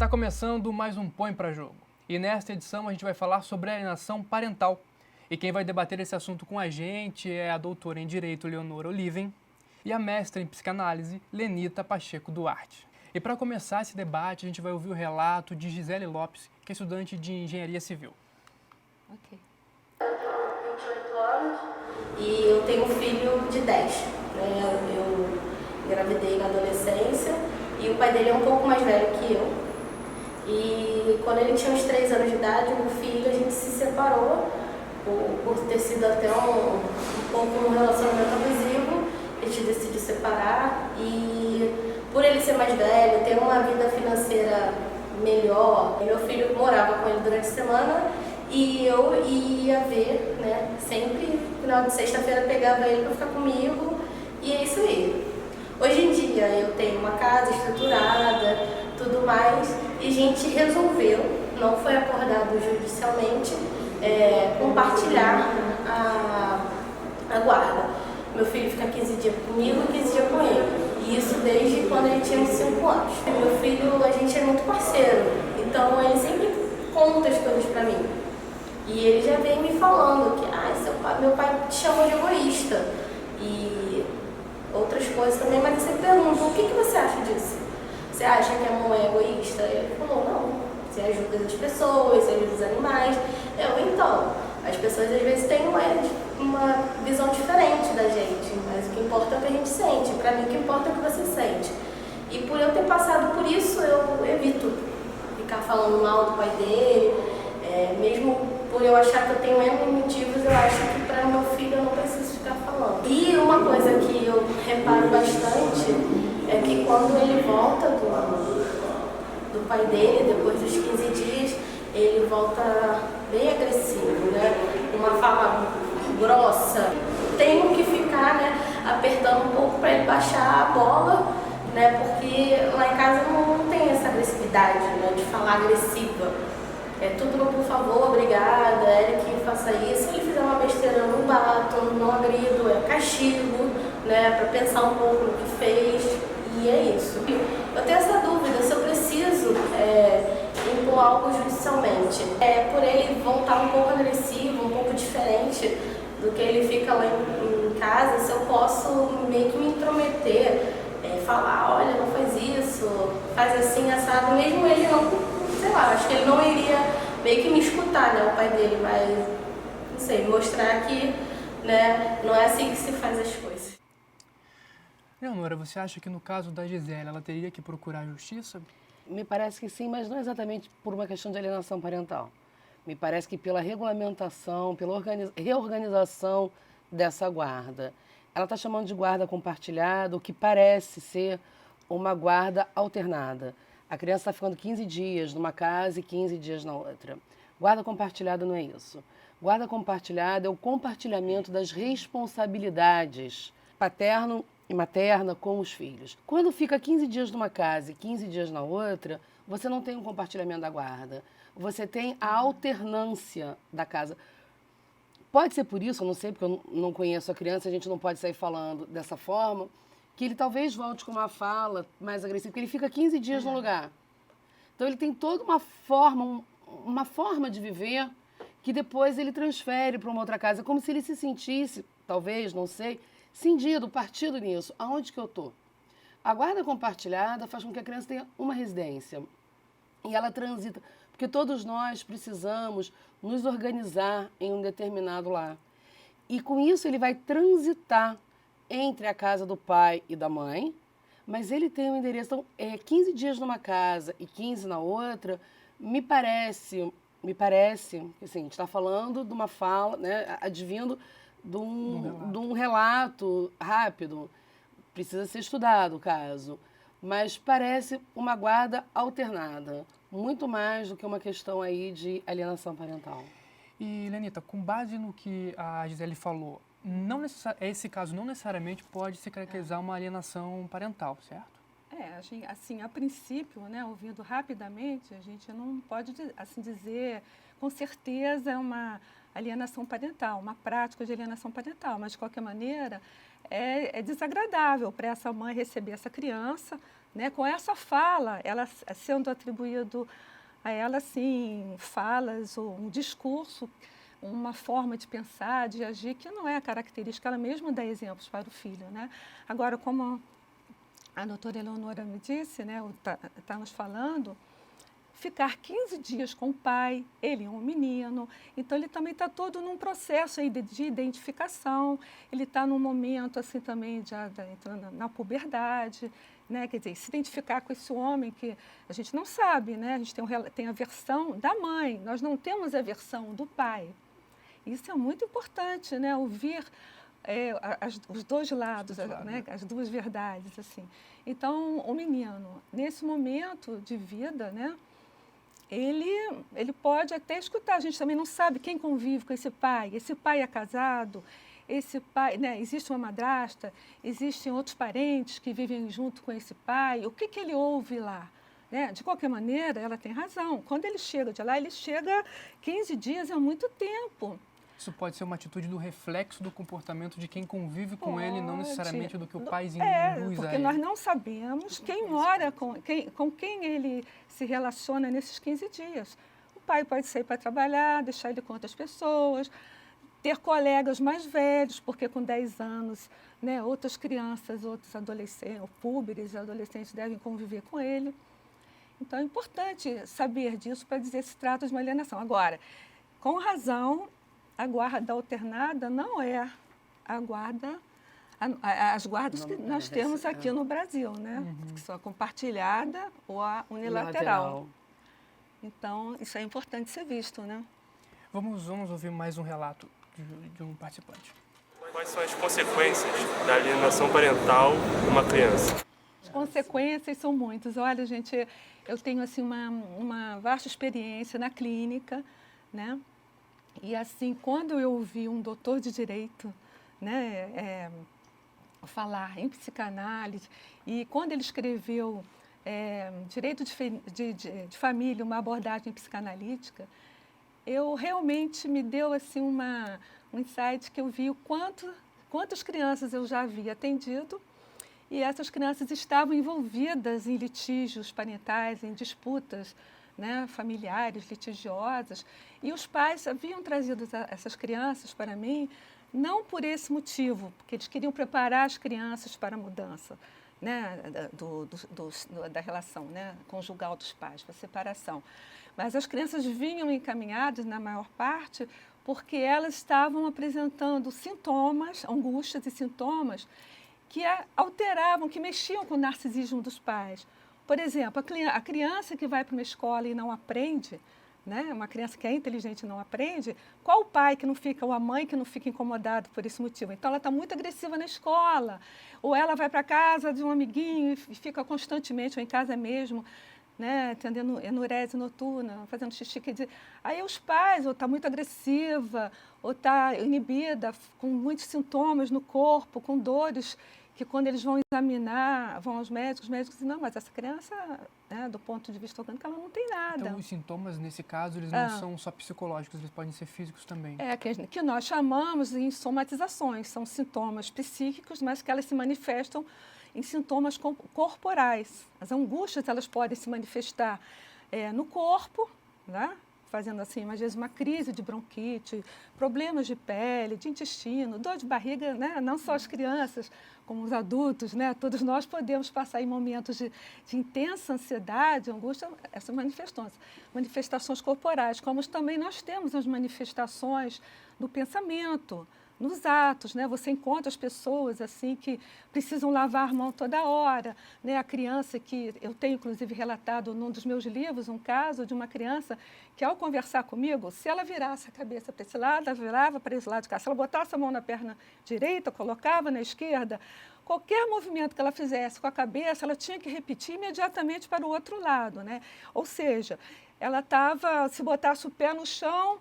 Está começando mais um Põe Pra Jogo. E nesta edição a gente vai falar sobre a alienação parental. E quem vai debater esse assunto com a gente é a doutora em Direito Leonora Oliven e a mestra em Psicanálise Lenita Pacheco Duarte. E para começar esse debate, a gente vai ouvir o relato de Gisele Lopes, que é estudante de Engenharia Civil. Ok. Eu tenho 28 anos e eu tenho um filho de 10. Eu engravidei na adolescência e o pai dele é um pouco mais velho que eu. E quando ele tinha uns 3 anos de idade, meu filho, a gente se separou por ter sido até um pouco um relacionamento abusivo. A gente decidiu separar e por ele ser mais velho, ter uma vida financeira melhor, meu filho morava com ele durante a semana e eu ia ver, né, sempre, no final de sexta-feira pegava ele para ficar comigo e é isso aí. Hoje em dia eu tenho uma casa estruturada, tudo mais, e a gente resolveu, não foi acordado judicialmente, compartilhar a guarda. Meu filho fica 15 dias comigo e 15 dias com ele. E isso desde quando ele tinha uns 5 anos. Meu filho, a gente é muito parceiro, então ele sempre conta as coisas pra mim. E ele já vem me falando que meu pai te chamou de egoísta. E outras coisas também, mas eu sempre pergunto, o que você acha disso? Você acha que a mãe é egoísta? Ele falou, não, você ajuda as pessoas, você ajuda os animais. Então, as pessoas às vezes têm uma visão diferente da gente, mas o que importa é o que a gente sente. Pra mim, o que importa é o que você sente. E por eu ter passado por isso, eu evito ficar falando mal do pai dele, mesmo por eu achar que eu tenho N motivos, eu acho que para meu filho eu não preciso ficar falando. E uma coisa que eu reparo bastante é que quando ele volta do pai dele, depois dos 15 dias, ele volta bem agressivo, né? Uma fala grossa. Tenho que ficar, né, apertando um pouco para ele baixar a bola, né? Porque lá em casa não tem essa agressividade, né, de falar agressiva. É tudo no por favor, obrigada, Eric, faça isso. Se ele fizer uma besteira, eu não bato, não agrido, é castigo, né, para pensar um pouco no que fez. E é isso. Eu tenho essa dúvida se eu preciso impor algo judicialmente. Por ele voltar um pouco agressivo, um pouco diferente do que ele fica lá em casa, se eu posso meio que me intrometer, falar, olha, não faz isso, faz assim, assado, mesmo ele não, sei lá, acho que ele não iria meio que me escutar, né, o pai dele, mas, não sei, mostrar que, né, não é assim que se faz as coisas. Leonora, você acha que no caso da Gisele, ela teria que procurar a justiça? Me parece que sim, mas não exatamente por uma questão de alienação parental. Me parece que pela regulamentação, pela reorganização dessa guarda. Ela está chamando de guarda compartilhada, o que parece ser uma guarda alternada. A criança está ficando 15 dias numa casa e 15 dias na outra. Guarda compartilhada não é isso. Guarda compartilhada é o compartilhamento das responsabilidades paterno e materna com os filhos. Quando fica 15 dias numa casa e 15 dias na outra, você não tem um compartilhamento da guarda. Você tem a alternância da casa. Pode ser por isso, eu não sei, porque eu não conheço a criança, a gente não pode sair falando dessa forma, que ele talvez volte com uma fala mais agressiva, porque ele fica 15 dias no lugar. Então ele tem toda uma forma de viver que depois ele transfere para uma outra casa, como se ele se sentisse, talvez, não sei, cindido, partido nisso. Aonde que eu estou? A guarda compartilhada faz com que a criança tenha uma residência e ela transita, porque todos nós precisamos nos organizar em um determinado lar. E com isso ele vai transitar entre a casa do pai e da mãe, mas ele tem um endereço. Então, 15 dias numa casa e 15 na outra, me parece, assim, a gente está falando de uma fala, né, advindo de um relato rápido. Precisa ser estudado o caso, mas parece uma guarda alternada, muito mais do que uma questão aí de alienação parental. E, Lenita, com base no que a Gisele falou, esse caso não necessariamente pode se caracterizar uma alienação parental, certo? Assim, a princípio, né, ouvindo rapidamente, a gente não pode assim dizer com certeza uma alienação parental, uma prática de alienação parental, mas de qualquer maneira é desagradável para essa mãe receber essa criança, né, com essa fala, ela sendo atribuído a ela, assim, falas ou um discurso, uma forma de pensar, de agir, que não é a característica, ela mesma dá exemplos para o filho, né? Agora, como a doutora Eleonora me disse, né, tá nos falando, ficar 15 dias com o pai, ele é um menino, então ele também está todo num processo aí de identificação, ele está num momento assim também já entrando na puberdade, né? Quer dizer, se identificar com esse homem que a gente não sabe, né? A gente tem a versão da mãe, nós não temos a versão do pai. Isso é muito importante, né? Ouvir os dois lados, né? As duas verdades, assim. Então, o menino, nesse momento de vida, né? Ele pode até escutar, a gente também não sabe quem convive com esse pai é casado, esse pai, né, existe uma madrasta, existem outros parentes que vivem junto com esse pai, o que ele ouve lá? Né? De qualquer maneira, ela tem razão, quando ele chega de lá, ele chega 15 dias, é muito tempo. Isso pode ser uma atitude do reflexo do comportamento de quem convive com ele, não necessariamente do que o pai induz a ele. Porque nós não sabemos quem mora, com quem ele se relaciona nesses 15 dias. O pai pode sair para trabalhar, deixar ele com outras pessoas, ter colegas mais velhos, porque com 10 anos, né, outras crianças, outros adolescentes, ou púberes e adolescentes devem conviver com ele. Então, é importante saber disso para dizer se trata de uma alienação. Agora, com razão, a guarda alternada não é a guarda, as guardas que nós temos aqui no Brasil, né? Que são a compartilhada ou a unilateral. Então, isso é importante ser visto, né? Vamos ouvir mais um relato de um participante. Quais são as consequências da alienação parental numa criança? As consequências são muitas. Olha, gente, eu tenho assim uma vasta experiência na clínica, né? E assim, quando eu ouvi um doutor de direito, né, falar em psicanálise, e quando ele escreveu Direito de Família, uma abordagem psicanalítica, eu realmente me deu assim um insight que eu vi quantas crianças eu já havia atendido, e essas crianças estavam envolvidas em litígios parentais, em disputas, né, familiares, litigiosas, e os pais haviam trazido essas crianças para mim não por esse motivo, porque eles queriam preparar as crianças para a mudança, né, da relação, né, conjugal dos pais, para a separação. Mas as crianças vinham encaminhadas, na maior parte, porque elas estavam apresentando sintomas, angústias e sintomas que alteravam, que mexiam com o narcisismo dos pais. Por exemplo, a criança que vai para uma escola e não aprende, né, uma criança que é inteligente e não aprende, qual o pai que não fica, ou a mãe que não fica incomodado por esse motivo? Então, ela está muito agressiva na escola, ou ela vai para casa de um amiguinho e fica constantemente, ou em casa mesmo, né, tendo enurese noturna, fazendo xixi. Quer dizer, aí os pais, ou está muito agressiva, ou está inibida, com muitos sintomas no corpo, com dores, que quando eles vão examinar, vão aos médicos, os médicos dizem, não, mas essa criança, né, do ponto de vista orgânico, ela não tem nada. Então, os sintomas, nesse caso, eles não são só psicológicos, eles podem ser físicos também. Que nós chamamos de somatizações, são sintomas psíquicos, mas que elas se manifestam em sintomas corporais. As angústias, elas podem se manifestar no corpo, né? Fazendo assim, às vezes, uma crise de bronquite, problemas de pele, de intestino, dor de barriga, né? Não só as crianças, como os adultos, né? Todos nós podemos passar em momentos de intensa ansiedade, angústia, essas manifestações corporais, como também nós temos as manifestações do pensamento, nos atos, né? Você encontra as pessoas assim que precisam lavar a mão toda hora, né? A criança que eu tenho inclusive relatado num dos meus livros um caso de uma criança que ao conversar comigo, se ela virasse a cabeça para esse lado, ela virava para esse lado de cá. Se ela botasse a mão na perna direita, colocava na esquerda, qualquer movimento que ela fizesse com a cabeça, ela tinha que repetir imediatamente para o outro lado, né? Ou seja, ela estava, se botasse o pé no chão,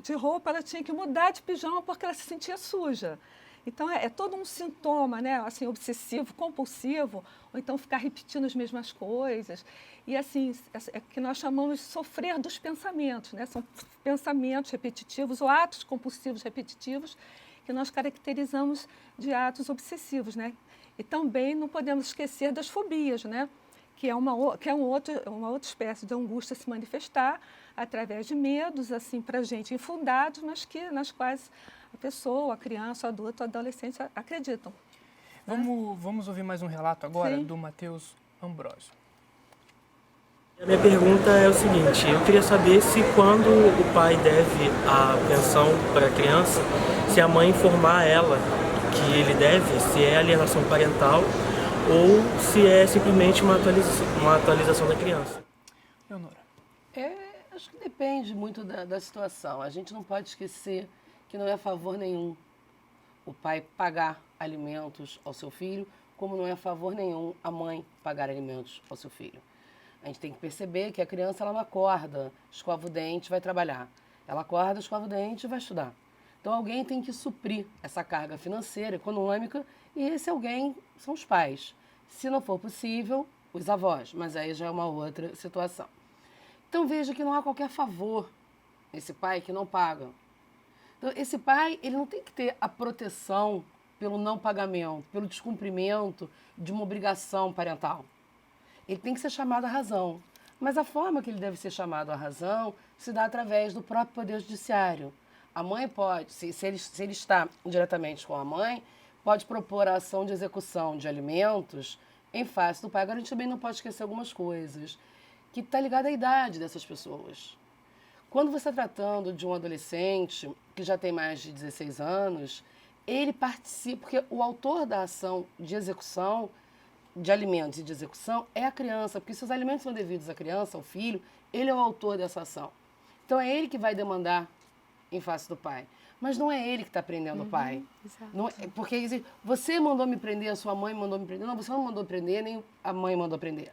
de roupa, ela tinha que mudar de pijama porque ela se sentia suja. Então, é todo um sintoma, né, assim, obsessivo, compulsivo, ou então ficar repetindo as mesmas coisas. E, assim, é que nós chamamos de sofrer dos pensamentos, né? São pensamentos repetitivos ou atos compulsivos repetitivos que nós caracterizamos de atos obsessivos, né? E também não podemos esquecer das fobias, né? Que é uma outra espécie de angústia se manifestar através de medos, assim, para a gente infundados, mas nas quais a pessoa, a criança, o adulto, o adolescente acreditam. Vamos ouvir mais um relato agora Sim. do Matheus Ambrosio. A minha pergunta é o seguinte, eu queria saber se quando o pai deve a pensão para a criança, se a mãe informar ela que ele deve, se é alienação parental ou se é simplesmente uma atualização da criança. Leonora. Acho que depende muito da situação. A gente não pode esquecer que não é favor nenhum o pai pagar alimentos ao seu filho, como não é favor nenhum a mãe pagar alimentos ao seu filho. A gente tem que perceber que a criança ela não acorda, escova o dente, vai trabalhar. Ela acorda, escova o dente e vai estudar. Então alguém tem que suprir essa carga financeira, econômica, e esse alguém são os pais. Se não for possível, os avós, mas aí já é uma outra situação. Então veja que não há qualquer favor nesse pai que não paga. Então, esse pai ele não tem que ter a proteção pelo não pagamento, pelo descumprimento de uma obrigação parental. Ele tem que ser chamado à razão. Mas a forma que ele deve ser chamado à razão se dá através do próprio Poder Judiciário. A mãe pode, se ele está diretamente com a mãe, pode propor a ação de execução de alimentos em face do pai. Agora, a gente também não pode esquecer algumas coisas, que está ligada à idade dessas pessoas. Quando você está tratando de um adolescente que já tem mais de 16 anos, ele participa, porque o autor da ação de execução de alimentos e de execução é a criança, porque se os alimentos são devidos à criança, ao filho, ele é o autor dessa ação. Então é ele que vai demandar em face do pai. Mas não é ele que está prendendo o pai. Exato. Não porque você mandou me prender, a sua mãe mandou me prender. Não, você não mandou prender, nem a mãe mandou prender.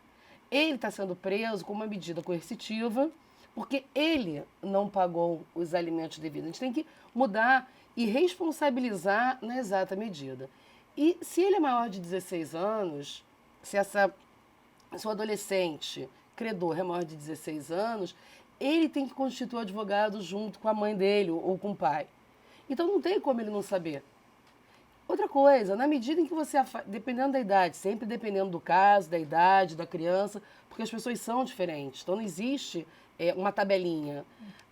Ele está sendo preso com uma medida coercitiva, porque ele não pagou os alimentos devidos. A gente tem que mudar e responsabilizar na exata medida. E se ele é maior de 16 anos, se o adolescente credor é maior de 16 anos, ele tem que constituir o advogado junto com a mãe dele ou com o pai. Então não tem como ele não saber. Outra coisa, na medida em que você, dependendo da idade, sempre dependendo do caso, da idade, da criança, porque as pessoas são diferentes, então não existe uma tabelinha.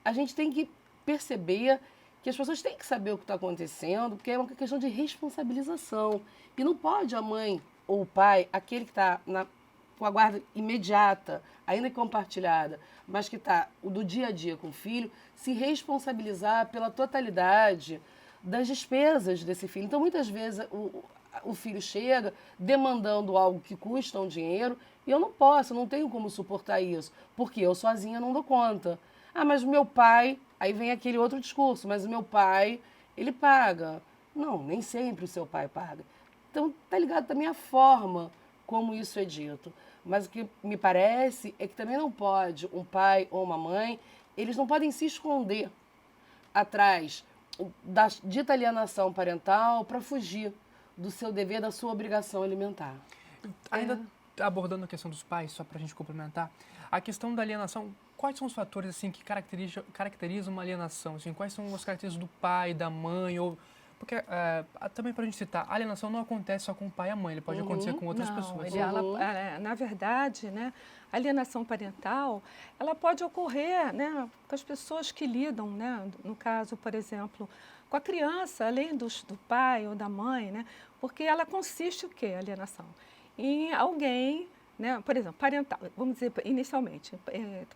A gente tem que perceber que as pessoas têm que saber o que está acontecendo, porque é uma questão de responsabilização. E não pode a mãe ou o pai, aquele que está com a guarda imediata, ainda compartilhada, mas que está do dia a dia com o filho, se responsabilizar pela totalidade das despesas desse filho. Então, muitas vezes, o filho chega demandando algo que custa um dinheiro e eu não posso, eu não tenho como suportar isso, porque eu sozinha não dou conta. Ah, mas o meu pai... Aí vem aquele outro discurso, mas o meu pai, ele paga. Não, nem sempre o seu pai paga. Então, está ligado também à forma como isso é dito. Mas o que me parece é que também não pode um pai ou uma mãe, eles não podem se esconder atrás da dita alienação parental para fugir do seu dever, da sua obrigação alimentar. Ainda abordando a questão dos pais, só para a gente complementar, a questão da alienação, quais são os fatores assim, que caracterizam uma alienação? Assim, quais são as características do pai, da mãe? Porque, também para a gente citar, a alienação não acontece só com o pai e a mãe, ele pode acontecer com outras pessoas. Na verdade, né, a alienação parental, ela pode ocorrer, né, com as pessoas que lidam, né, no caso, por exemplo, com a criança, além do pai ou da mãe, né, porque ela consiste o quê, a alienação? Em alguém, né, por exemplo, parental, vamos dizer inicialmente,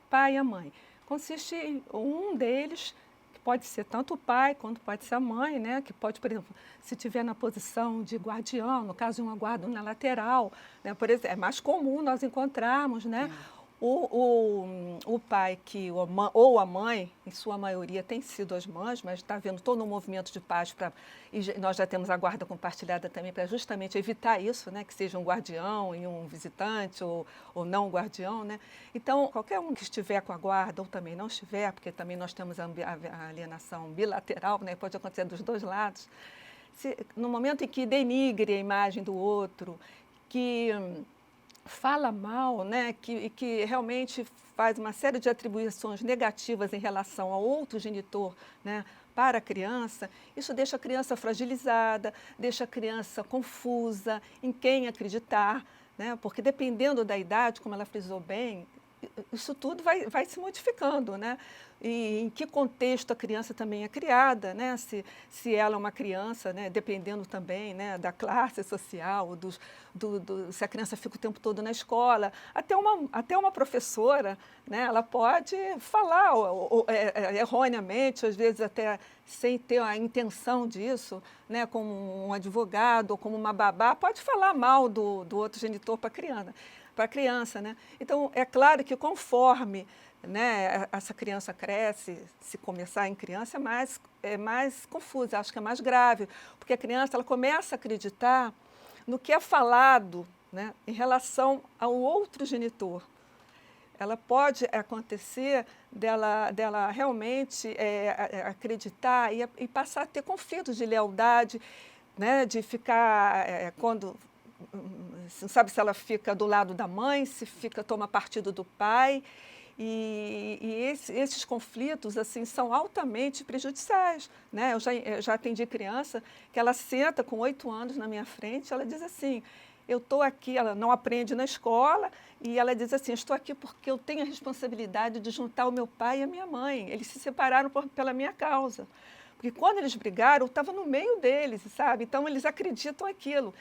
pai e a mãe, consiste em um deles, que pode ser tanto o pai quanto pode ser a mãe, né, que pode, por exemplo, se tiver na posição de guardião, no caso de uma guarda na lateral, né, por exemplo, é mais comum nós encontrarmos, né, o pai ou a mãe, em sua maioria, tem sido as mães, mas está havendo todo um movimento de paz e nós já temos a guarda compartilhada também para justamente evitar isso, né, que seja um guardião e um visitante ou não um guardião, né? Então, qualquer um que estiver com a guarda ou também não estiver, porque também nós temos a alienação bilateral, né, pode acontecer dos dois lados, no momento em que denigre a imagem do outro, que fala mal, né, que realmente faz uma série de atribuições negativas em relação ao outro genitor, né, para a criança, isso deixa a criança fragilizada, deixa a criança confusa em quem acreditar, né, porque dependendo da idade, como ela frisou bem, isso tudo vai se modificando, né? E em que contexto a criança também é criada, né? Se ela é uma criança, né? Dependendo também, né? Da classe social, se a criança fica o tempo todo na escola, até uma professora, né? Ela pode falar erroneamente, às vezes até sem ter a intenção disso, né? Como um advogado ou como uma babá, pode falar mal do outro genitor para a criança, né? Então, é claro que conforme, né, essa criança cresce, se começar em criança, é mais confusa, acho que é mais grave, porque a criança ela começa a acreditar no que é falado, né, em relação ao outro genitor. Ela pode acontecer dela realmente acreditar e passar a ter conflitos de lealdade, né, de ficar, quando... Não sabe se ela fica do lado da mãe, se toma partido do pai. Esses conflitos assim, são altamente prejudiciais, né? Eu já atendi criança que ela senta com 8 anos na minha frente, ela diz assim, eu estou aqui, ela não aprende na escola, e ela diz assim, estou aqui porque eu tenho a responsabilidade de juntar o meu pai e a minha mãe. Eles se separaram pela minha causa. Porque quando eles brigaram, eu estava no meio deles, sabe? Então, eles acreditam aquilo.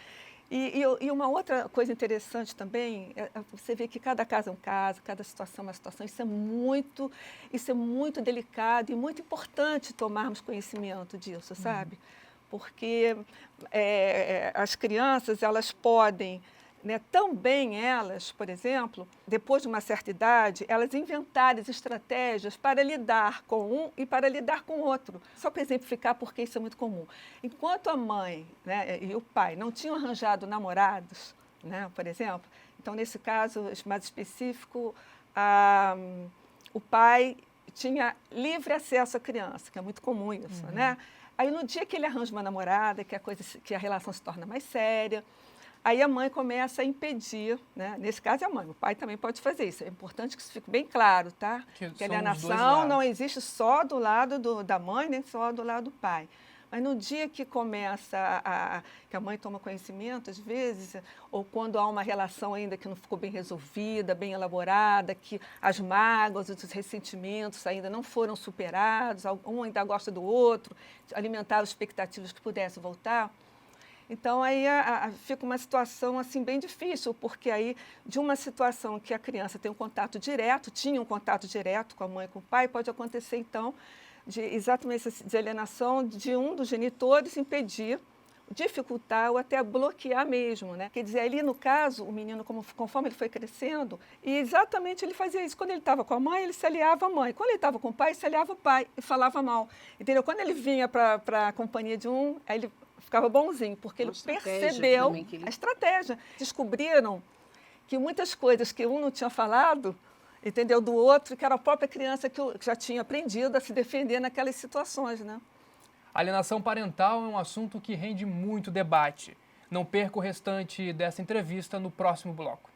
E uma outra coisa interessante também, você vê que cada caso é um caso, cada situação é uma situação. Isso é muito delicado e muito importante tomarmos conhecimento disso, sabe? Porque as crianças, elas podem, né, também elas, por exemplo, depois de uma certa idade, elas inventarem estratégias para lidar com um e para lidar com o outro. Só para exemplificar, porque isso é muito comum. Enquanto a mãe, né, e o pai não tinham arranjado namorados, né, por exemplo, então, nesse caso mais específico, o pai tinha livre acesso à criança, que é muito comum isso, né? Aí, no dia que ele arranja uma namorada, que a relação se torna mais séria, aí a mãe começa a impedir, né? Nesse caso é a mãe, o pai também pode fazer isso. É importante que isso fique bem claro, tá? Que a alienação não existe só do lado da mãe, nem só do lado do pai. Mas no dia que começa que a mãe toma conhecimento, às vezes, ou quando há uma relação ainda que não ficou bem resolvida, bem elaborada, que as mágoas, os ressentimentos ainda não foram superados, um ainda gosta do outro, alimentar expectativas que pudesse voltar. Então, aí fica uma situação assim, bem difícil, porque aí, de uma situação que a criança tem um contato direto, tinha um contato direto com a mãe e com o pai, pode acontecer, então, exatamente essa alienação de um dos genitores impedir, dificultar ou até bloquear mesmo, né? Quer dizer, ali no caso, o menino, conforme ele foi crescendo, e exatamente ele fazia isso. Quando ele estava com a mãe, ele se aliava à mãe. Quando ele estava com o pai, se aliava ao pai e falava mal. Entendeu? Quando ele vinha para a companhia de um, aí ele ficava bonzinho, porque ele percebeu a estratégia. Descobriram que muitas coisas que um não tinha falado, entendeu, do outro, que era a própria criança que já tinha aprendido a se defender naquelas situações, né? A alienação parental é um assunto que rende muito debate. Não perca o restante dessa entrevista no próximo bloco.